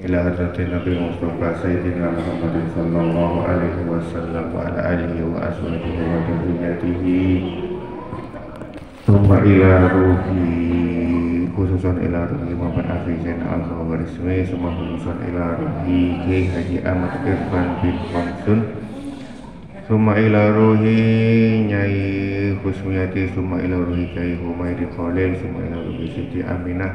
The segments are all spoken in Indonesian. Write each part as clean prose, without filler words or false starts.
إلى حضرة النبي المصطفى سيدنا محمد صلى الله عليه وسلم وعلى آله وأزواجه وذريته ثم إلى روحي khususan ila ruhi Muhammad Afizin al-Khawarismi semua khususan ila ruhi Kiai Haji Ahmad Irfan bin Khamsun summa ila ruhi Nyai Husmiyati summa ila ruhi Kiai Humaydi Khalil summa ila ruhi Siti Aminah.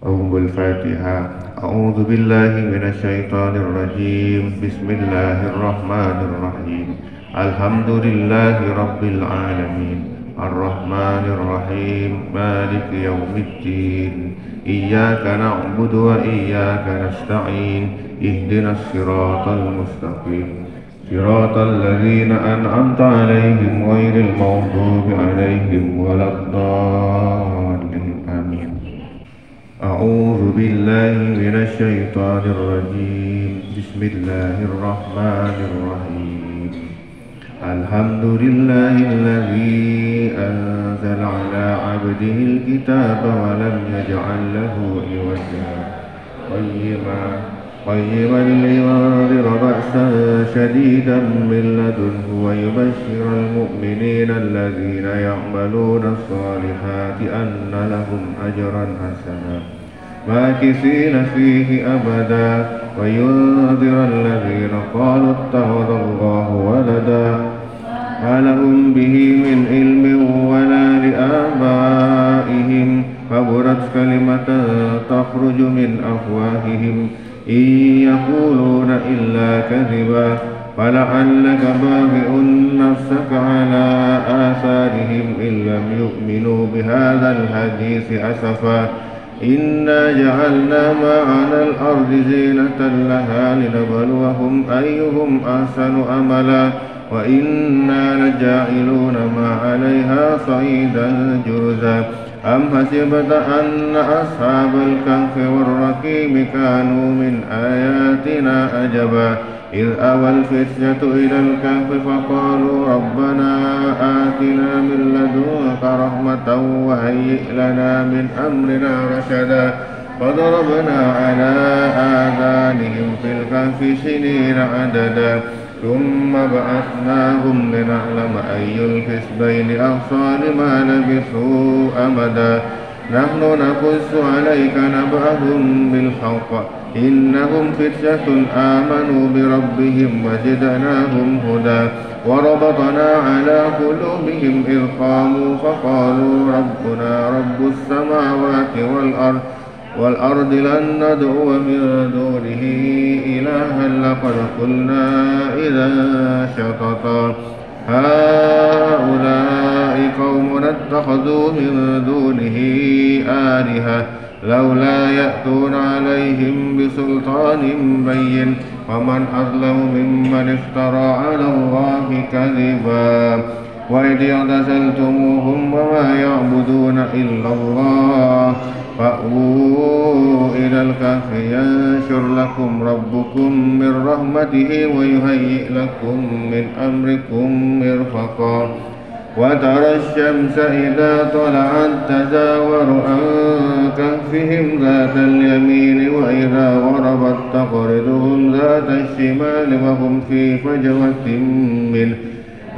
Aumul Fatihah. A'udzu billahi minasyaitonir rajim. Bismillahirrahmanirrahim. Alhamdulillahi rabbil alamin. Ar-Rahmanir Rahim. Maliki yaumiddin. Iyyaka na'budu wa iyyaka nasta'in. Ihdinas siratal mustaqim. Siratal ladzina an'amta 'alaihim ghairil maghdubi 'alaihim waladdallin. Amin. A'udzu billahi minasyaitonir rajim. Bismillahirrahmanirrahim. Alhamdulillahilladzi anzala 'ala 'abdihil kitaba wa lam yaj'al lahu 'iwaja qayyiman liyunzira ba'san shadidan min ladunhu wa yubashshiral mu'minina alladzina ya'maluna as-salihati anna lahum ajran hasanan makithina fihi abada wa yunzira alladzina qalu ittakhadallahu walada ma lahum bihi min ilmin wa la li abaihim kaburat kalimatan takhruju min afwahihim in yaquluna illa kadhiba fala'allaka baghi'un nafsaka ala atharihim in lam yu'minu bihadzal hadithi asafa inna ja'alna ma'ana al-ardi zinatan laha linabluwahum ayyuhum ahsanu amala wa inna laja'iluna ma 'alayha sa'idan jurza am hasibta anna ashabal kahfi war-raqimi kanu min ayatina ajaba idh awal fityatu ilal kahfi faqalu rabbana atina min ladunka rahmatan wa hayyi' lana min amrina rashada فضربنا على آذانهم في الكهف سنين عددا ثم بعثناهم لنعلم أي الحزبين أحصى لما لبثوا أمدا نحن نقص عليك نبأهم بالحق إنهم فتية آمنوا بربهم وزدناهم هدى وربطنا على قلوبهم إذ قاموا فقالوا ربنا رب السماوات والأرض لن ندعو من دونه إلها لقد قلنا إذا شططا هؤلاء قومنا اتخذوا من دونه آلهة لولا يأتون عليهم بسلطان بين ومن أظلم ممن افترى على الله كذبا وإذ اعتزلتموهم وما يعبدون إلا الله فأووا إلى الكهف ينشر لكم ربكم من رحمته ويهيئ لكم من أمركم مرفقا وترى الشمس إذا طلعت تزاور عن كهفهم ذات اليمين وإذا غربت تقرضهم ذات الشمال وهم في فجوة منه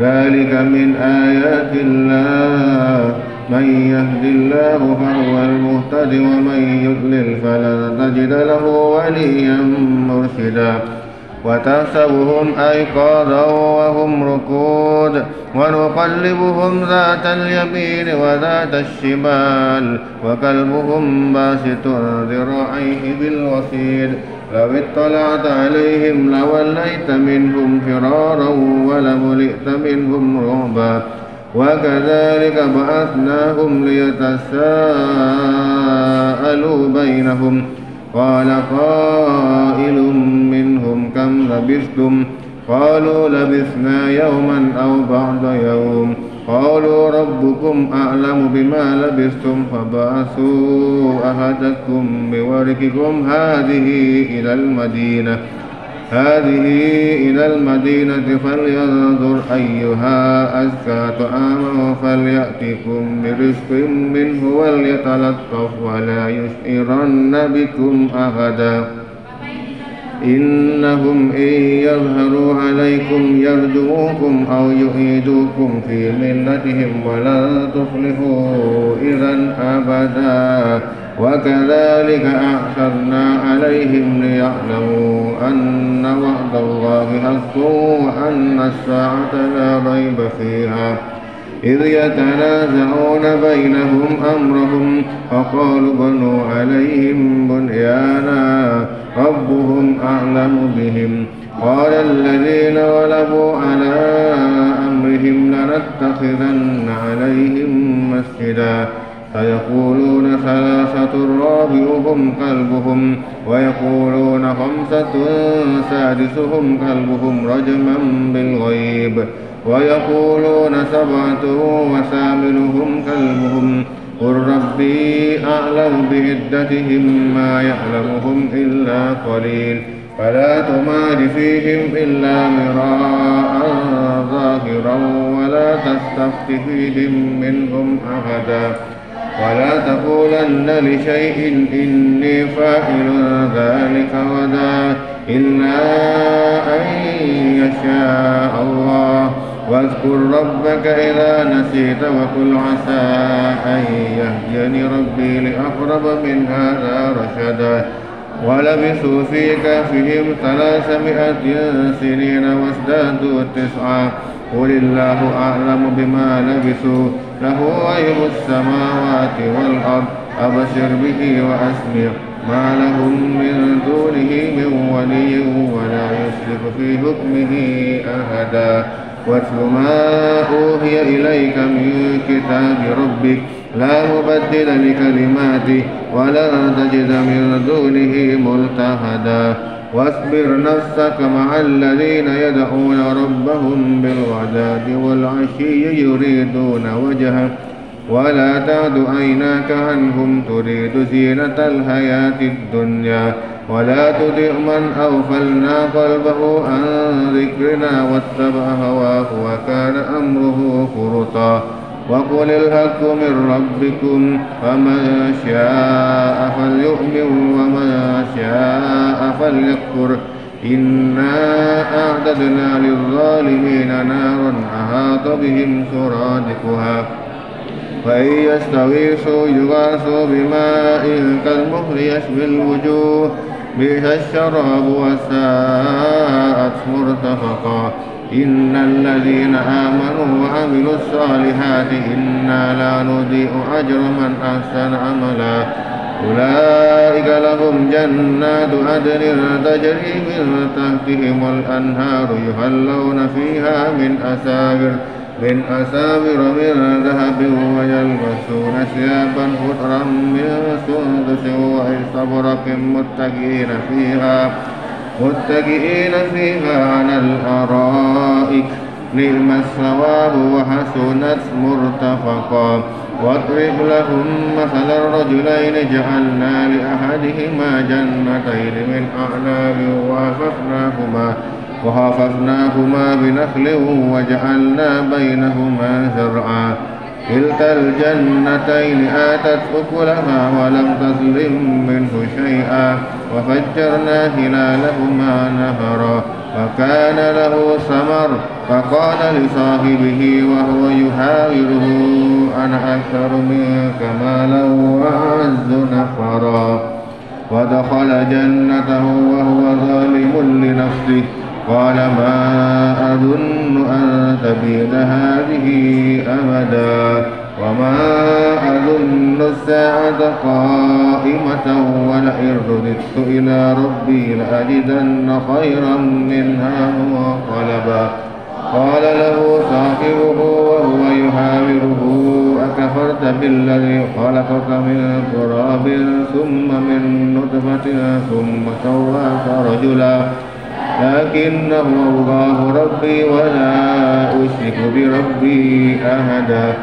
ذلك من آيات الله من يهد الله فهو المهتد ومن يضلل فلن تجد له وليا مرشدا وتحسبهم أيقاظا وهم ركود ونقلبهم ذات اليمين وذات الشمال وكلبهم باسط ذراعيه بالوصيد لو اطلعت عليهم لوليت منهم فرارا ولملئت منهم رعبا وكذلك بعثناهم ليتساءلوا بينهم قال قائل منهم كم لبثتم قالوا لبثنا يوما أو بعض يوم قالوا ربكم أعلم بما لبثتم فبعثوا أحدكم بورقكم هذه إلى المدينة هذه إلى المدينة فلينظر أيها أزكى طعاما فليأتكم برزق منه وليتلطف ولا يشعرن بكم أحدا إنهم إن يظهروا عليكم يرجموكم أو يعيدوكم في ملتهم ولن تفلحوا إذا أبدا وكذلك أعثرنا عليهم ليعلموا أن وعد الله حق وأن الساعة لا ريب فيها إذ يتنازعون بينهم أمرهم فقالوا بنوا عليهم بنيانا ربهم أعلم بهم قال الذين غلبوا على أمرهم لنتخذن عليهم مسجدا فيقولون ثلاثة رابعهم كلبهم ويقولون خمسة سادسهم كلبهم رجما بالغيب ويقولون سبعة وثامنهم كلبهم قل ربي أعلم بعدتهم ما يعلمهم إلا قليل فلا تمار فيهم إلا مراء ظاهرا ولا تستفت فيهم منهم أحدا ولا تقولن لشيء إني فاعل ذلك غدا إلا أن يشاء الله واذكر ربك إذا نسيت وقل عسى أن يهديني ربي لأقرب من هذا رشدا ولبثوا في كهفهم 300 سنين وازدادوا 9 قل الله أعلم بما لبثوا له غيب السماوات والأرض أبشر به وأسمع ما لهم من دونه من ولي ولا يشرك في حكمه أحدا واتل ما أوحي إليك من كتاب ربك لا مبدل لكلماته ولا تجد من دونه ملتحدا واصبر نفسك مع الذين يدعون ربهم بالغداة والعشي يريدون وجهه ولا تعد عيناك عنهم تريد زينة الحياة الدنيا ولا تطع من أغفلنا قلبه عن ذكرنا واتبع هواه وكان أمره فرطا وقل الحق من ربكم فمن شاء فليؤمن ومن شاء فليكفر إنا أعتدنا للظالمين نارا أحاط بهم سرادقها فإن يستغيثوا يغاثوا بماء كالمهل يشوي الوجوه بئس الشراب وساءت مرتفقا إن الذين آمنوا وعملوا الصالحات إنا لا نضيع أجر من أحسن عملا أولئك لهم جنات عدن تجري من تحتهم الأنهار يحلون فيها من أساور من ذهب ويلبسون ثيابا خضرا من سندس واستبرق متكئين فيها على الأرائك نعم الثواب وحسنت مرتفقا واضرب لهم مثل الرجلين جعلنا لأحدهما جنتين من أعناب وحفظناهما بنخل وجعلنا بينهما زرعا كلتا الجنتين آتت أكلها ولم تظلم منه شيئا وفجرنا خلالهما نهرا فكان له ثمر فقال لصاحبه وهو يحاوره أنا أكثر منك مالا وأعز نفرا ودخل جنته وهو ظالم لنفسه قال ما أظن أن تبيد هذه أبدا وما أظن الساعة قائمة ولئن رددت إلى ربي لأجدن خيرا منها منقلبا قال له صاحبه وهو يحاوره أكفرت بالذي خلقك من تراب ثم من نطفة ثم سواك رجلا لكنه الله ربي ولا أشرك بربي أحدا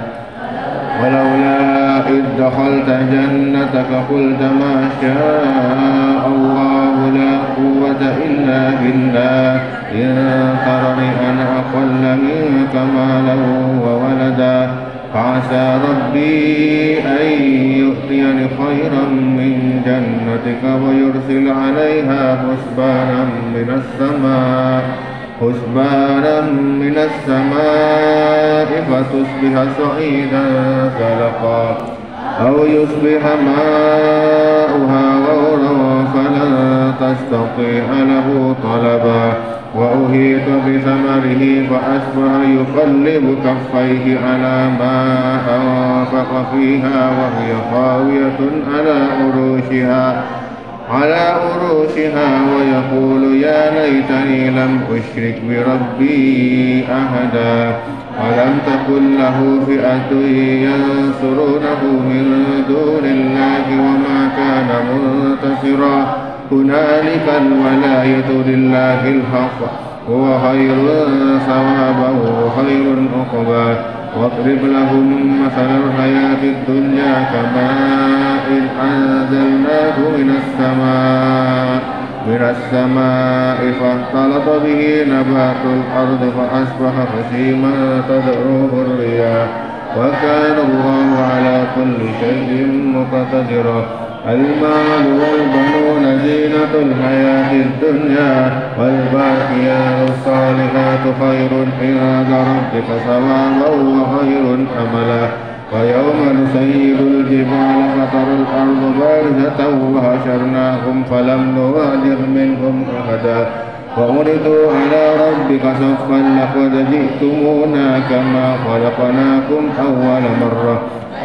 ولولا إذ دخلت جنتك قلت ما شاء الله لا قوة إلا بالله إن ترني أنا أقل منك مالا وولدا فعسى ربي أن يؤتيني خيرا من جنتك ويرسل عليها حسبانا من السماء فتصبح صعيدا زلقا أو يصبح ماؤها غورا فلن تستطيع له طلبا وأهيط بثمره فأصبح يقلب كفيه على ما أنفق فيها وهي خاوية على عروشها ويقول يا ليتني لم أشرك بربي أحدا ولم تكن له فئة ينصرونه من دون الله وما كان منتصرا هنالك الولاية لله الحق هو خير ثوابا وخير عقبا واضرب لهم مثل الحياة الدنيا كماء أنزلناه من السماء فاختلط به نبات الأرض فأصبح خصيما تدعوه الرياح وكان الله على كل شيء مقتدرا المال والبنون زينة الحياة الدنيا والباقيات الصالحات خير عند ربك ثوابا وخير أملا ويوم نسير الجبال فترى الأرض بارزة وحشرناهم فلم نغادر منهم أحدا وعرضوا على ربك صفا لقد جئتمونا كما خلقناكم أول مرة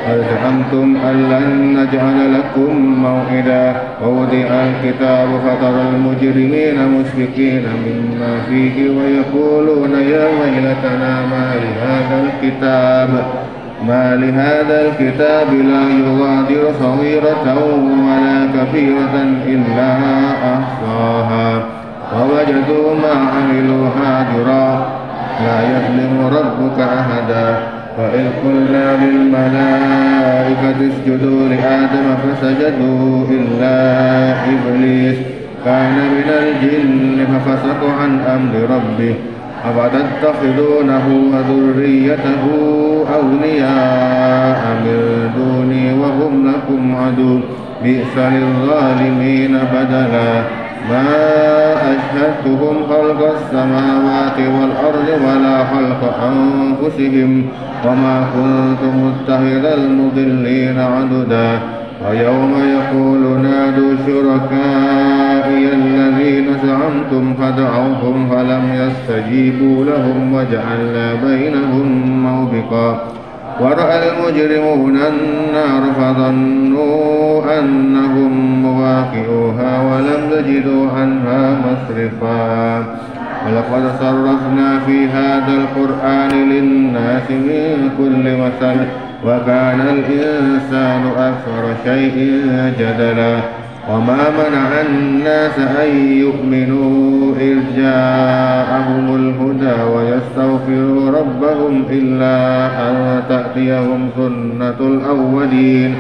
هل زعمتم أن لن نجعل لكم موعدا ووضع الكتاب فترى المجرمين مشفقين مما فيه ويقولون يا ويلتنا ما لهذا الكتاب لا يغادر صغيرة ولا كبيرة إلا أحصاها ووجدوا ما عملوا حاضرا لا يظلم ربك أحدا وإذ قلنا للملائكة اسجدوا لآدم فسجدوا إلا إبليس كان من الجن ففسق عن أمر ربه أفتتخذونه وذريته أولياء من دوني وهم لكم عدو بئس للظالمين بدلا ما أشهدتهم خلق السماوات والأرض ولا خلق أنفسهم وما كنت متخذ المضلين عضدا ويوم يقول نادوا شركائي الذين زعمتم فدعوهم فلم يستجيبوا لهم وجعلنا بينهم موبقا ورأى المجرمون النار فظنوا أنهم مواقعوها ولم يجدوا عنها مصرفا ولقد صرفنا في هذا القرآن للناس من كل مثل وكان الإنسان أكثر شيء جدلا وما منع الناس أن يؤمنوا إذ جاءهم الهدى ويستغفروا ربهم إلا أن تأتيهم سنة الأولين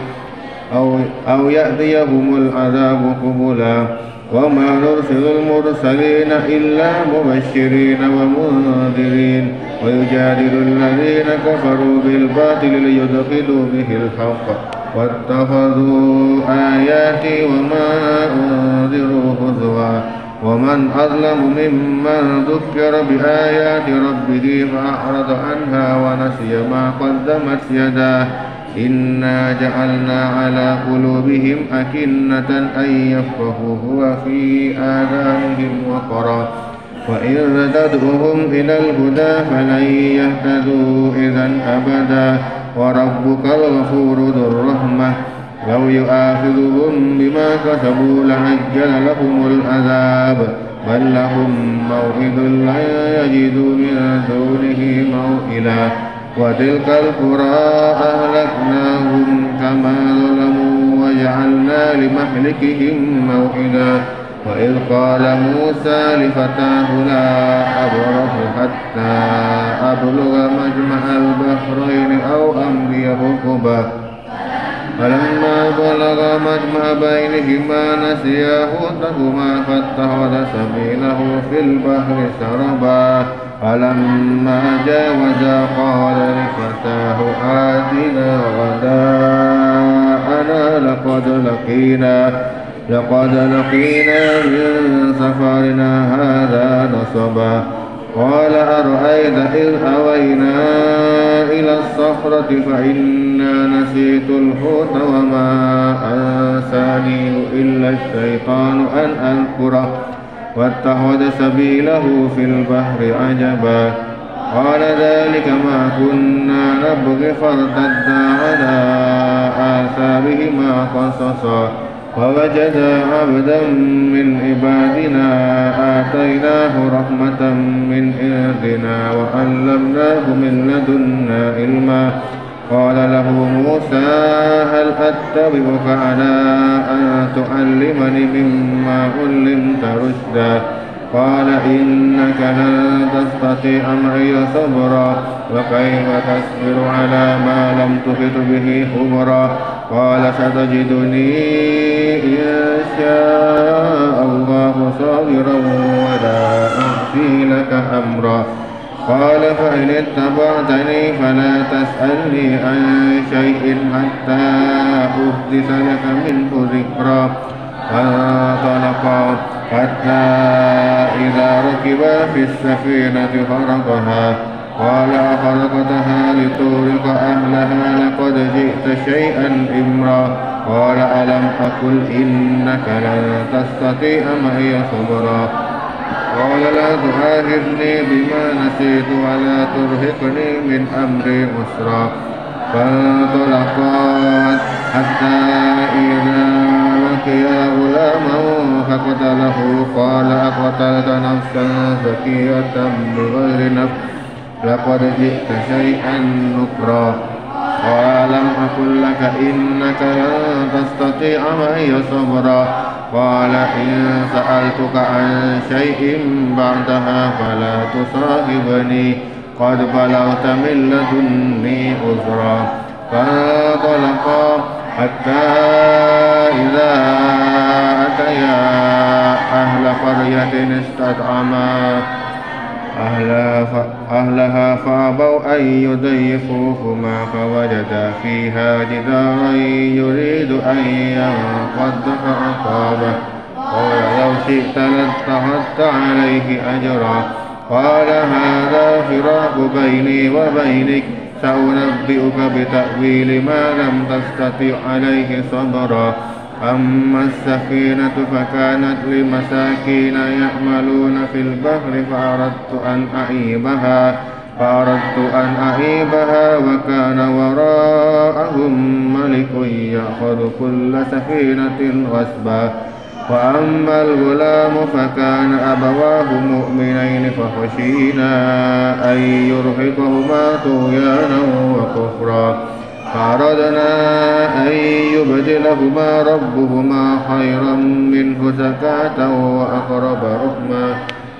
أو يأتيهم العذاب قبلا وما نرسل المرسلين إلا مبشرين ومنذرين ويجادل الذين كفروا بالباطل ليدخلوا به الحق واتخذوا آياتي وما أنذروا هزوا ومن أظلم ممن ذكر بآيات ربه فأعرض عنها ونسي ما قدمت يداه إنا جعلنا على قلوبهم أكنة أن يفقهوه وفي آذانهم وقرا وإن تدعوهم إلى الهدى فلن يهتدوا إذا أبدا وربك الغفور ذو الرحمة لو يؤاخذهم بما كسبوا لعجل لهم العذاب بل لهم موعد لن يجدوا من دونه موئلا وتلك القرى أهلكناهم كما ظلموا وجعلنا لمهلكهم موعدا وإذ قال موسى لفتاه لا أبرح حتى أبلغ مجمع البحرين أو أمضي حقبا فلما بلغ مجمع بينهما نسيا حوتهما فاتخذ سبيله في البحر سربا فلما جاوزا قال لفتاه آتنا غداءنا لقد لقينا من سفرنا هذا نصبا قال أرأيت إذ أوينا إلى الصخرة فإنا نسيت الحوت وما أنسانيه إلا الشيطان أن أذكره واتخذ سبيله في البحر عجبا قال ذلك ما كنا نبغي فارتدا على آثارهما قصصا ووجدا عبدا من عبادنا آتيناه رحمة من عندنا وعلمناه من لدنا علما قال له موسى هل أتبعك على أن تعلمني مما علمت رشدا قال إنك لن تستطيع معي صبرا وكيف تصبر على ما لم تحط به خبرا قال ستجدني إن شاء الله صابرا ولا أعصي لك أمرا قال فإن اتبعتني فلا تسألني عن شيء حتى أحدث لك منه ذكرا فانطلقا حتى إذا ركبا في السفينة خرقها قال أخرقتها لتغرق أهلها لقد جئت شيئا إمرا قال ألم أقل إنك لن تستطيع معي صبرا قال لا تؤاخذني بما نسيت ولا ترهقني من أمري عسرا فانطلقا حتى إذا لقيا غلاما فقتله قال أقتلت نفسا زكية بغير نفس لقد جئت شيئا نكرا قال لم أقل لك إنك لن تستطيع معي صبرا قال إن سألتك عن شيء بعدها فلا تصاحبني قد بلغت من لدني عذرا فانطلقا حتى إذا أتيا أهل قرية استطعما أهلها فأبوا أن يضيفوهما فوجدا فيها جدارا يريد أن ينقض فأقامه قال لو شئت لاتخذت عليه أجرا قال هذا فراق بيني وبينك سأنبئك بتأويل ما لم تستطع عليه صبرا أما السفينة فكانت لمساكين يعملون في البحر فأردت أن أعيبها وكان وراءهم ملك يأخذ كل سفينة غصبا وأما الغلام فكان أبواه مؤمنين فخشينا أن يرهقهما طغيانا وكفرا فأردنا أن يبدلهما ربهما خيرا منه زكاة وأقرب رحما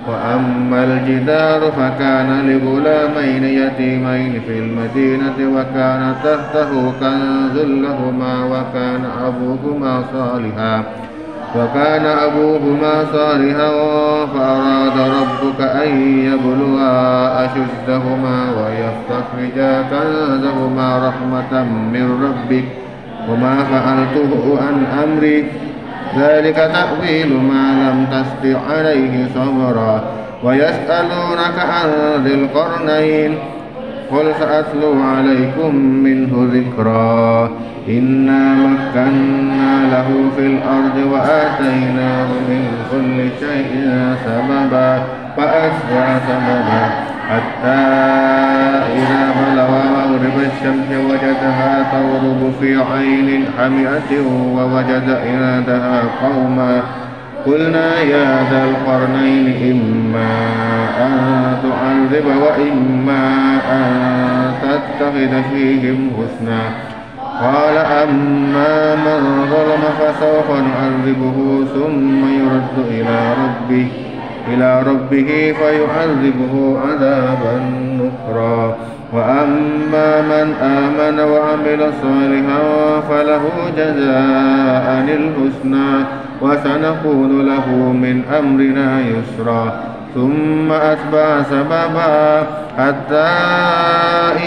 وأما الجدار فكان لغلامين يتيمين في المدينة وكان تحته كنز لهما وكان أبوهما صالحا فأراد ربك أن يبلغا أشدهما ويستخرجا كنزهما رحمة من ربك وما فعلته عن أمري ذلك تأويل ما لم تستطع عليه صبرا ويسألونك عن ذي القرنين قل سأتلو عليكم منه ذكرا إنا مكنا له في الأرض وآتيناه من كل شيء سببا فأتبع سببا حتى إذا بلغ مغرب الشمس وجدها تغرب في عين حمئة ووجد عندها قوما قلنا يا ذا القرنين إما أن تعذب وإما أن تتخذ فيهم حسنا قال أما من ظلم فسوف نعذبه ثم يرد إلى ربه إلى ربه فيعذبه عذابا نكرا وأما من آمن وعمل صالحا فله جزاء الحسنى وسنقول له من أمرنا يسرا ثم أتبع سببا حتى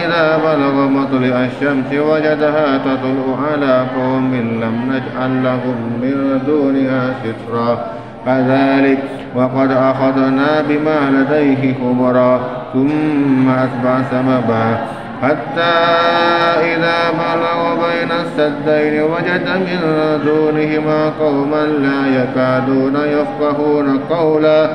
إذا بلغ مطلع الشمس وجدها تطلع على قوم لم نجعل لهم من دونها سترا كذلك وقد أخذنا بما لديه خبرا ثم أتبع سببا حتى إذا بلغ بين السدين وجد من دونهما قوما لا يكادون يفقهون قولا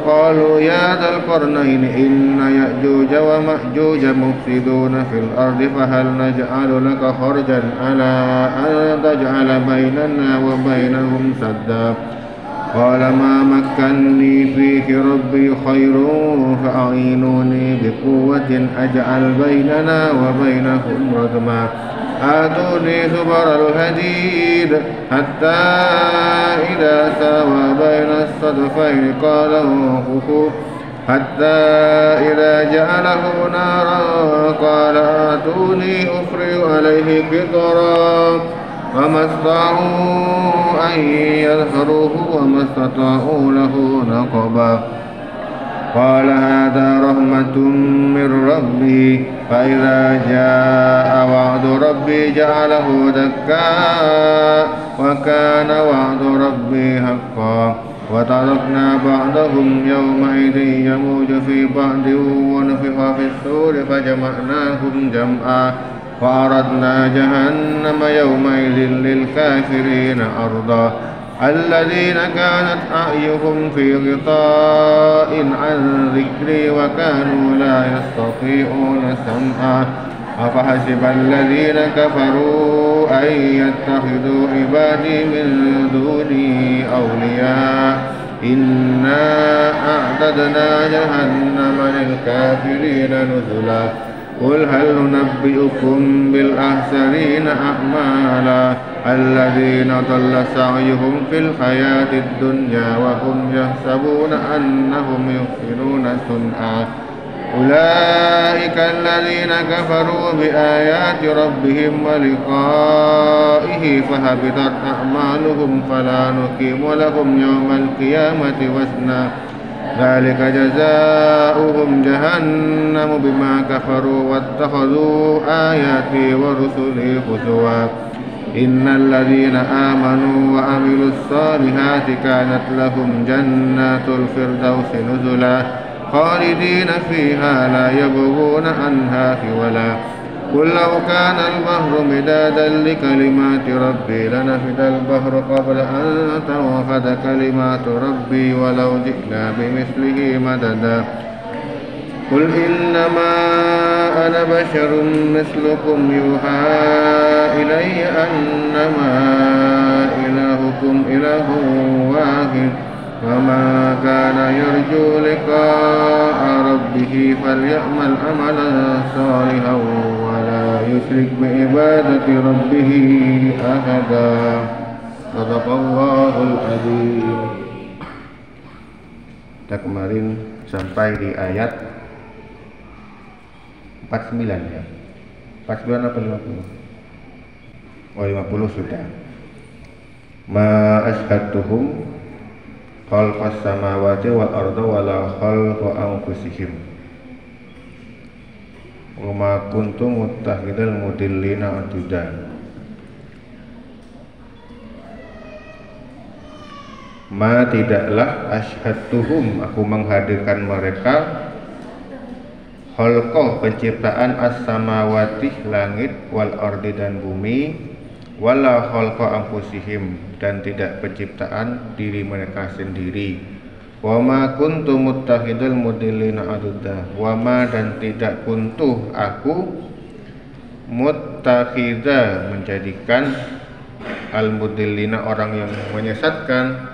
قالوا يا ذا القرنين إن يأجوج ومأجوج مفسدون في الأرض فهل نجعل لك خرجا على أن تجعل بيننا وبينهم سدا قال ما مكني فيه ربي خير فأعينوني بقوة أجعل بيننا وبينهم ردما آتوني زبر الحديد حتى إذا ساوى بين الصدفين قال انفخوا حتى إذا جعله نارا قال آتوني أفرغ عليه قطرا فما استطاعوا أن يظهروه وما استطاعوا له نقبا قال هذا رحمة من ربي فإذا جاء وعد ربي جعله دكا وكان وعد ربي حقا وتركنا بعضهم يومئذ يموج في بعض ونفخ في الصور فجمعناهم جمعا وأردنا جهنم يومئذ للكافرين عرضا الذين كانت أعينهم في غطاء عن ذكري وكانوا لا يستطيعون سمعا أفحسب الذين كفروا أن يتخذوا عبادي من دوني أولياء إنا أعتدنا جهنم للكافرين نزلا قل هل ننبئكم بالأخسرين أعمالا الذين ضل سعيهم في الحياة الدنيا وهم يحسبون أنهم يحسنون صنعا أولئك الذين كفروا بآيات ربهم ولقائه فهبطت أعمالهم فلا نقيم لهم يوم القيامة وزنا ذلك جزاؤهم جهنم بما كفروا واتخذوا آياتي ورسلي هزوا إن الذين آمنوا وعملوا الصالحات كانت لهم جنات الفردوس نزلا خالدين فيها لا يبغون عنها حولا قل لو كان البحر مدادا لكلمات ربي لنفد البحر قبل أن تنفد كلمات ربي ولو جئنا بمثله مددا قل إنما أنا بشر مثلكم يوحى إلي أنما إلهكم إله واحد وما كان يرجو لقاء ربه فليعمل عملا صالحا ولا يشرك بعبادة ربه أحدا صدق الله العظيم. Kita kemarin sampai di ayat 49 ya. 49 atau 50? Oh 50 sudah. Ma ashhadtuhum khalqas samawati wal arda wala khalqa anfusihim wa ma kuntum muttakhidal mudillina aduda. Ma tidaklah ashhadtuhum aku menghadirkan mereka khalqa penciptaan as-samawati langit wal ardi dan bumi wala khalqa anfusihim dan tidak penciptaan diri mereka sendiri wa ma kuntum muttakhidul mudillina aduda wa ma dan tidak kuntu aku muttakhidha menjadikan al mudillina orang yang menyesatkan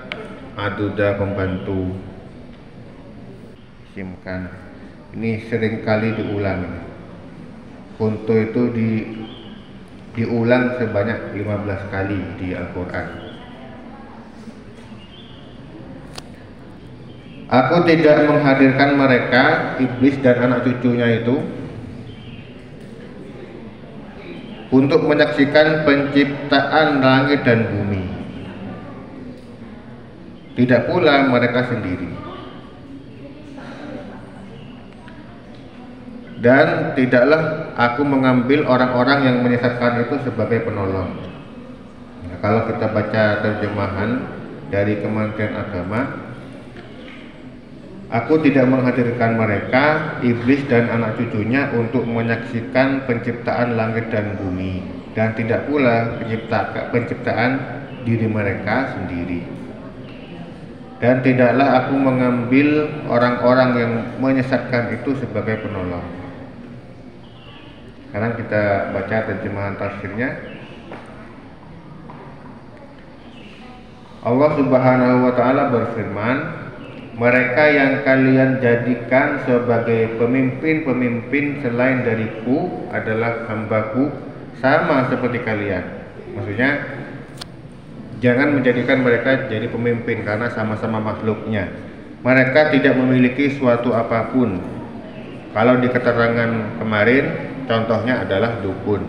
aduda pembantu simkan. Ini sering kali diulang. Kuntu itu diulang sebanyak 15 kali di Al-Quran. Aku tidak menghadirkan mereka, iblis dan anak cucunya itu, untuk menyaksikan penciptaan langit dan bumi. Tidak pula mereka sendiri. Dan tidaklah aku mengambil orang-orang yang menyesatkan itu sebagai penolong. Nah, kalau kita baca terjemahan dari Kementerian Agama, aku tidak menghadirkan mereka, iblis dan anak cucunya, untuk menyaksikan penciptaan langit dan bumi, dan tidak pula penciptaan diri mereka sendiri. Dan tidaklah aku mengambil orang-orang yang menyesatkan itu sebagai penolong. Sekarang kita baca terjemahan tafsirnya. Allah Subhanahu wa ta'ala berfirman, mereka yang kalian jadikan sebagai pemimpin-pemimpin selain dariku adalah hamba-Ku, sama seperti kalian. Maksudnya, jangan menjadikan mereka jadi pemimpin karena sama-sama makhluknya. Mereka tidak memiliki suatu apapun. Kalau di keterangan kemarin, contohnya adalah dukun.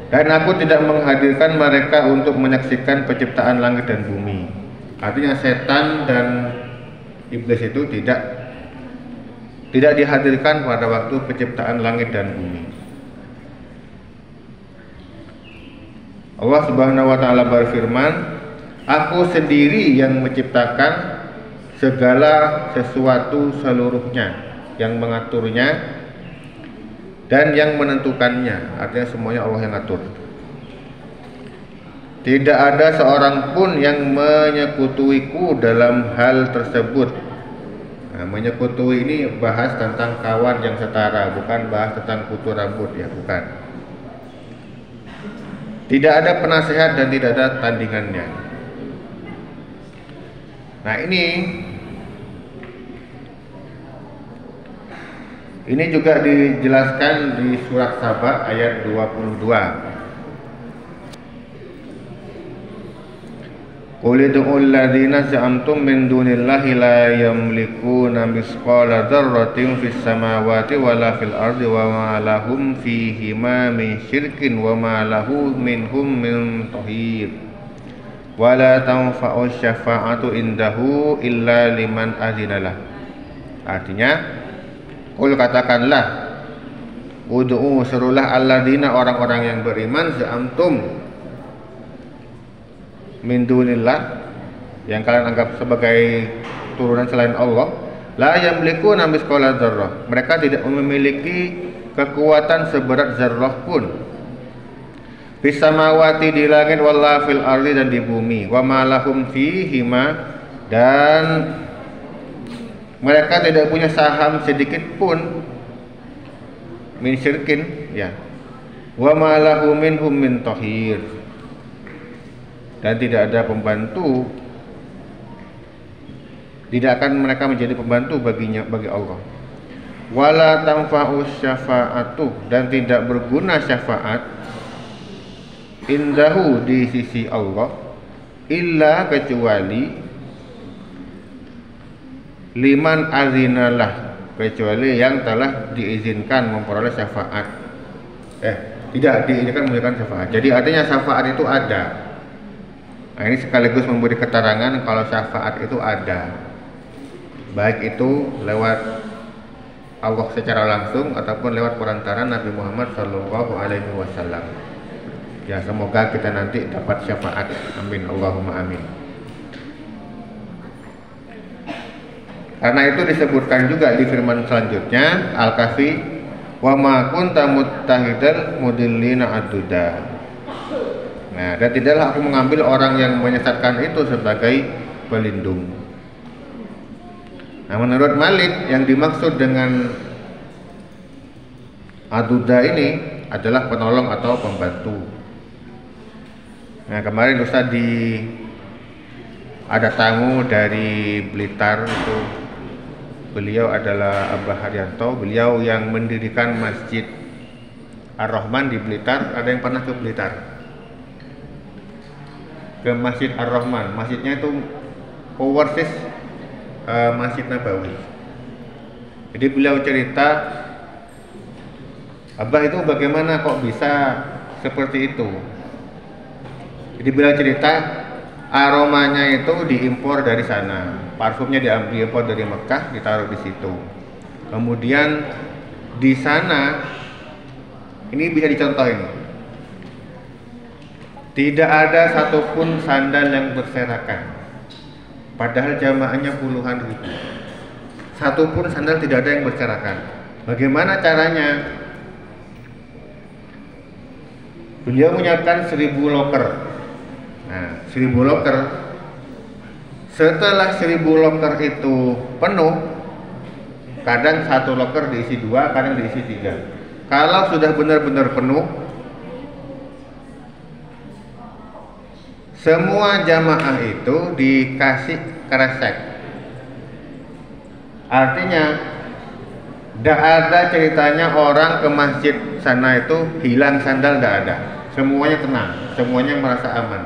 Dan aku tidak menghadirkan mereka untuk menyaksikan penciptaan langit dan bumi. Artinya setan dan iblis itu tidak dihadirkan pada waktu penciptaan langit dan bumi. Allah Subhanahu wa ta'ala berfirman, aku sendiri yang menciptakan segala sesuatu seluruhnya, yang mengaturnya dan yang menentukannya. Artinya semuanya Allah yang atur. Tidak ada seorang pun yang menyekutuiku dalam hal tersebut. Nah, menyekutui ini bahas tentang kawan yang setara, bukan bahas tentang kutu rambut, ya, bukan. Tidak ada penasehat dan tidak ada tandingannya. Nah, ini juga dijelaskan di surat Saba ayat 22. Qul ud'ul ladzina za'amtum min dunillahi la yamlikuna misqala dzarratin fis samawati wala fil ardi wa ma lahum fihima min syirkin wa ma lahu minhum min dhahir wala tanfa'u syafa'atu indahu illa liman adzinalah. Artinya, qul katakanlah, ud'u serulah alladzina orang-orang yang beriman, za'amtum min dunillah yang kalian anggap sebagai turunan selain Allah, la yamlikuna misqala dzarrah, mereka tidak memiliki kekuatan seberat zarrah pun, fis samawati di langit, wala fil ardi dan di bumi, wa ma lahum fihima dan mereka tidak punya saham sedikit pun, min syirkin, ya, wa ma lahu minhum min tahir, dan tidak ada pembantu, tidak akan mereka menjadi pembantu bagi Allah. Wala tanfa'us syafa'atu, dan tidak berguna syafaat, indahu di sisi Allah, illa kecuali, liman azinalah, kecuali yang telah diizinkan memperoleh syafaat. Tidak diizinkan memberikan syafaat. Jadi artinya syafaat itu ada. Nah, ini sekaligus memberi keterangan kalau syafaat itu ada, baik itu lewat Allah secara langsung ataupun lewat perantaraan Nabi Muhammad SAW. Ya, semoga kita nanti dapat syafaat. Amin, Allahumma amin. Karena itu disebutkan juga di firman selanjutnya, Al-Kahfi, wa ma kunta muttahidal mudillina aduda. Nah, dan tidaklah aku mengambil orang yang menyesatkan itu sebagai pelindung. Nah, menurut Malik, yang dimaksud dengan aduda ini adalah penolong atau pembantu. Nah, kemarin Ustaz ada tamu dari Blitar itu. Beliau adalah Abah Haryanto, beliau yang mendirikan Masjid Ar-Rahman di Blitar. Ada yang pernah ke Blitar? Ke Masjid Ar-Rahman, masjidnya itu overseas Masjid Nabawi. Jadi beliau cerita, Abah itu bagaimana kok bisa seperti itu. Jadi beliau cerita aromanya itu diimpor dari sana, parfumnya diimpor dari Mekah, ditaruh di situ. Kemudian di sana, ini bisa dicontoh ini, tidak ada satupun sandal yang berserakan, padahal jamaahnya puluhan ribu. Satupun sandal tidak ada yang berserakan. Bagaimana caranya? Beliau menyiapkan 1000 loker. Nah, 1000 loker. Setelah 1000 loker itu penuh, kadang satu loker diisi 2, kadang diisi 3. Kalau sudah benar-benar penuh, semua jamaah itu dikasih kresek. Artinya tidak ada ceritanya orang ke masjid sana itu hilang sandal, tidak ada. Semuanya tenang, semuanya merasa aman.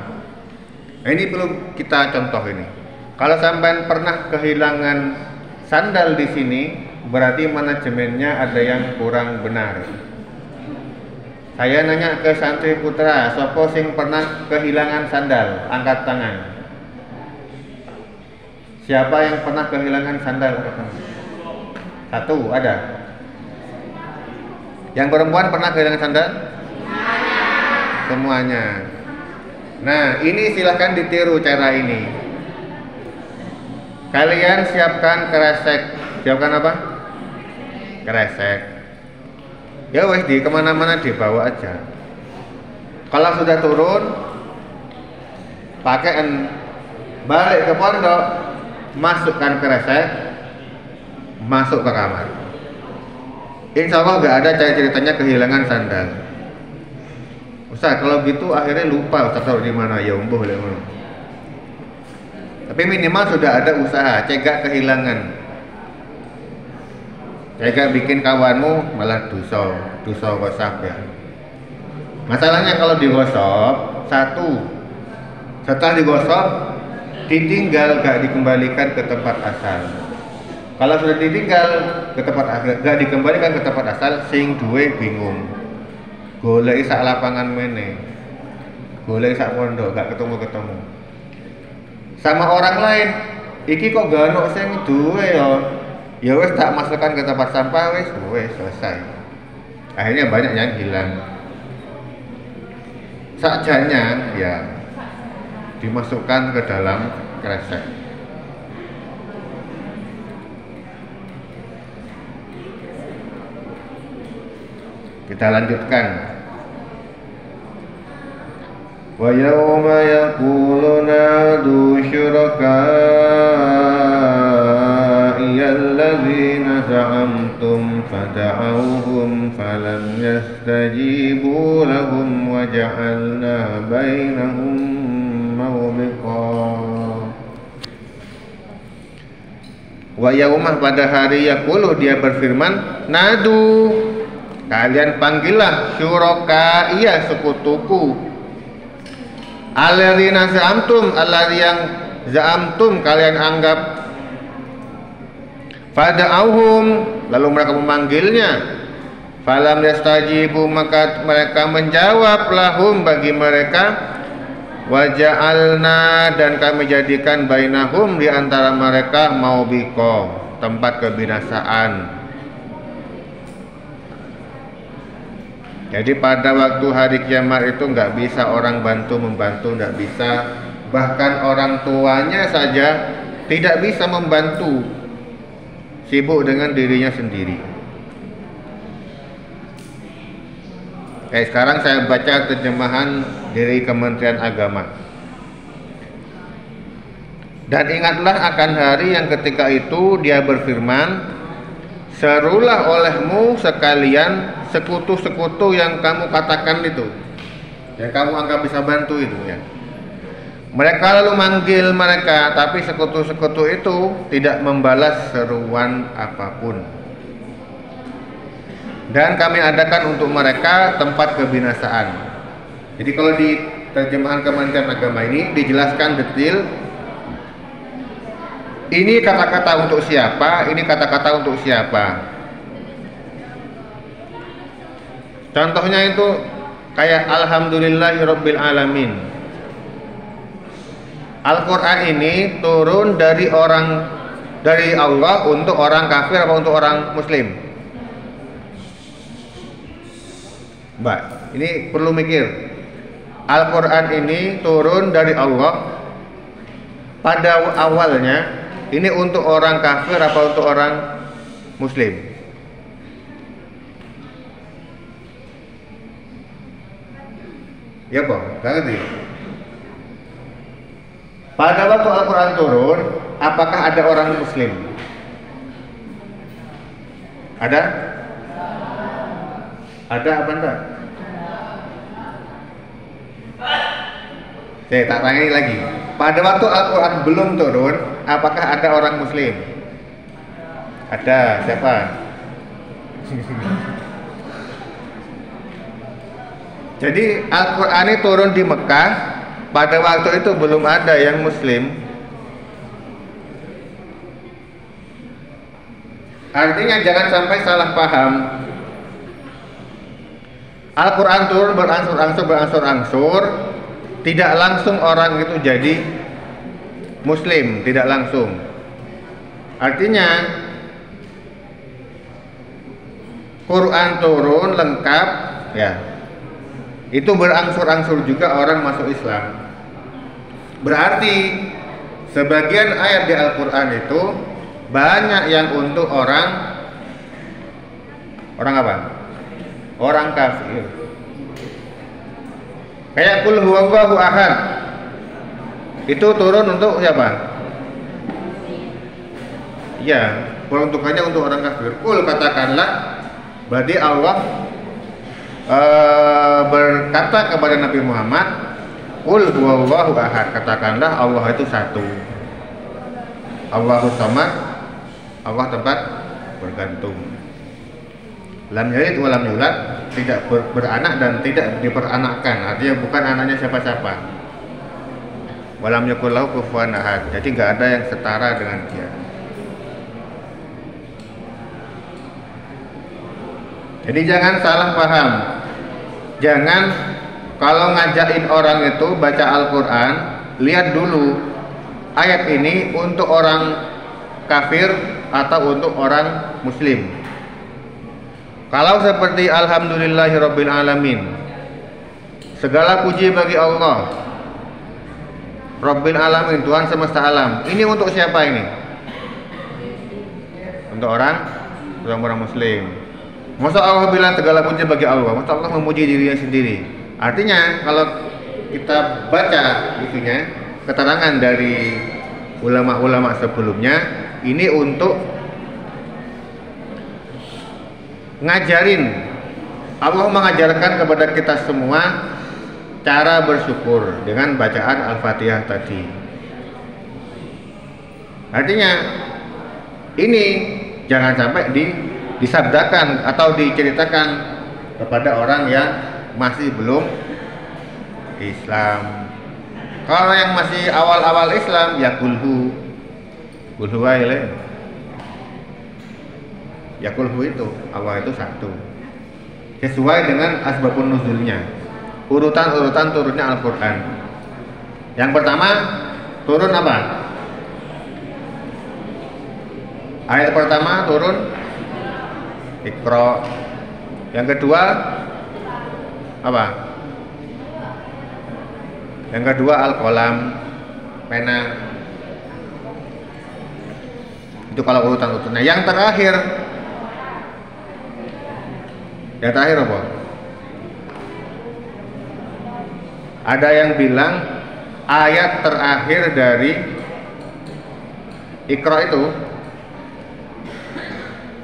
Nah, ini perlu kita contoh ini. Kalau sampai pernah kehilangan sandal di sini, berarti manajemennya ada yang kurang benar. Saya nanya ke santri putra, sopo sing pernah kehilangan sandal, angkat tangan. Siapa yang pernah kehilangan sandal? Satu, ada. Yang perempuan pernah kehilangan sandal? Semuanya. Nah, ini silahkan ditiru cara ini. Kalian siapkan kresek. Siapkan apa? Kresek. Ya wes, di kemana-mana dibawa aja. Kalau sudah turun, pakai balik ke pondok, masukkan kresek, masuk ke kamar. Insya Allah nggak ada ceritanya kehilangan sandal. Ustaz, kalau gitu akhirnya lupa Ustaz taruh di mana, ya umbuh lemon. Tapi minimal sudah ada usaha, cegah kehilangan. Cegah bikin kawanmu malah dosa gosap ya. Masalahnya kalau digosok, satu, setelah digosok ditinggal, gak dikembalikan ke tempat asal. Kalau sudah ditinggal ke tempat asal, gak dikembalikan ke tempat asal, sing duwe bingung. Golek sak lapangan mene, golek sak pondok, gak ketemu. Sama orang lain, iki kok gak ono sing duwe ya wes tak masukkan ke tempat sampah, wes selesai. Akhirnya banyak yang hilang. Sakjanya ya dimasukkan ke dalam kresek. Kita lanjutkan. Wa yawma yaqulu nadu syuraka'i alladzina za'amtum fada'awhum falam yastajibu lahum wa ja'alna bainahum mawbiqah. Wa yaumah, pada hari yaqulu dia berfirman, nadu, kalian panggillah syuraka, iya sekutuku, alladzina za'amtum, alladzi yang za'amtum kalian anggap, fada'auhum, lalu mereka memanggilnya, falam yastajibu, maka mereka menjawab, lahum, bagi mereka, waja'alna, dan kami jadikan bainahum, di antara mereka, maubiqah, tempat kebinasaan. Jadi pada waktu hari kiamat itu nggak bisa orang membantu, nggak bisa. Bahkan orang tuanya saja tidak bisa membantu, sibuk dengan dirinya sendiri. Sekarang saya baca terjemahan dari Kementerian Agama. Dan ingatlah akan hari yang ketika itu dia berfirman, serulah olehmu sekalian sekutu-sekutu yang kamu katakan itu, yang kamu anggap bisa bantu itu ya. Mereka lalu manggil mereka, tapi sekutu-sekutu itu tidak membalas seruan apapun. Dan kami adakan untuk mereka tempat kebinasaan. Jadi kalau di terjemahan Kementerian Agama ini dijelaskan detail Ini kata-kata untuk siapa? Ini kata-kata untuk siapa? Contohnya itu kayak Alhamdulillahirabbil alamin. Al-Qur'an ini turun dari Allah untuk orang kafir apa untuk orang muslim? Mbak, ini perlu mikir. Al-Qur'an ini turun dari Allah pada awalnya ini untuk orang kafir apa untuk orang muslim? Ya Pak, gak ngerti. Pada waktu Al-Quran turun, apakah ada orang muslim? Ada? Ada apa enggak? Saya tak tanya lagi. Pada waktu Al-Quran belum turun, apakah ada orang muslim? Ada, siapa? Jadi Al-Quran ini turun di Mekah. Pada waktu itu belum ada yang muslim. Artinya jangan sampai salah paham. Al-Quran turun berangsur-angsur, tidak langsung orang itu jadi muslim, tidak langsung. Artinya Quran turun lengkap, ya. Itu berangsur-angsur juga orang masuk Islam. Berarti sebagian ayat di Al-Quran itu banyak yang untuk orang apa? Orang kafir. Kayak Qul huwallahu ahad. Itu turun untuk siapa? Ya, peruntukannya untuk orang kafir. Qul, katakanlah, berarti Allah berkata kepada Nabi Muhammad, Qul huwallahu ahad, katakanlah Allah itu satu. Allahus samad, Allah tempat bergantung. Lam yalid wa lam yulad, tidak beranak dan tidak diperanakkan. Artinya bukan anaknya siapa-siapa. Wa lam yakul lahu kufuwan ahad. Jadi enggak ada yang setara dengan dia. Jadi jangan salah paham. Jangan kalau ngajakin orang itu baca Al-Quran, lihat dulu ayat ini untuk orang kafir atau untuk orang muslim. Kalau seperti Alhamdulillahirabbil alamin, segala puji bagi Allah Rabbil alamin, Tuhan semesta alam. Ini untuk siapa ini? Untuk orang muslim. Masa Allah bilang segala puji bagi Allah? Masa Allah memuji dirinya sendiri? Artinya kalau kita baca itunya, keterangan dari ulama-ulama sebelumnya, ini untuk ngajarin. Allah mengajarkan kepada kita semua cara bersyukur dengan bacaan Al-Fatihah tadi. Artinya ini jangan sampai disabdakan atau diceritakan kepada orang yang masih belum Islam. Kalau yang masih awal-awal Islam, ya kulhu waile. Ya kulhu itu, Allah itu satu. Sesuai dengan asbabun nuzulnya, urutan-urutan turunnya Al-Quran. Yang pertama turun apa? Ayat pertama turun Iqra. Yang kedua apa? Yang kedua Al-Qalam, pena. Itu kalau urutan-urutannya. Yang terakhir apa? Ada yang bilang ayat terakhir dari Iqra itu,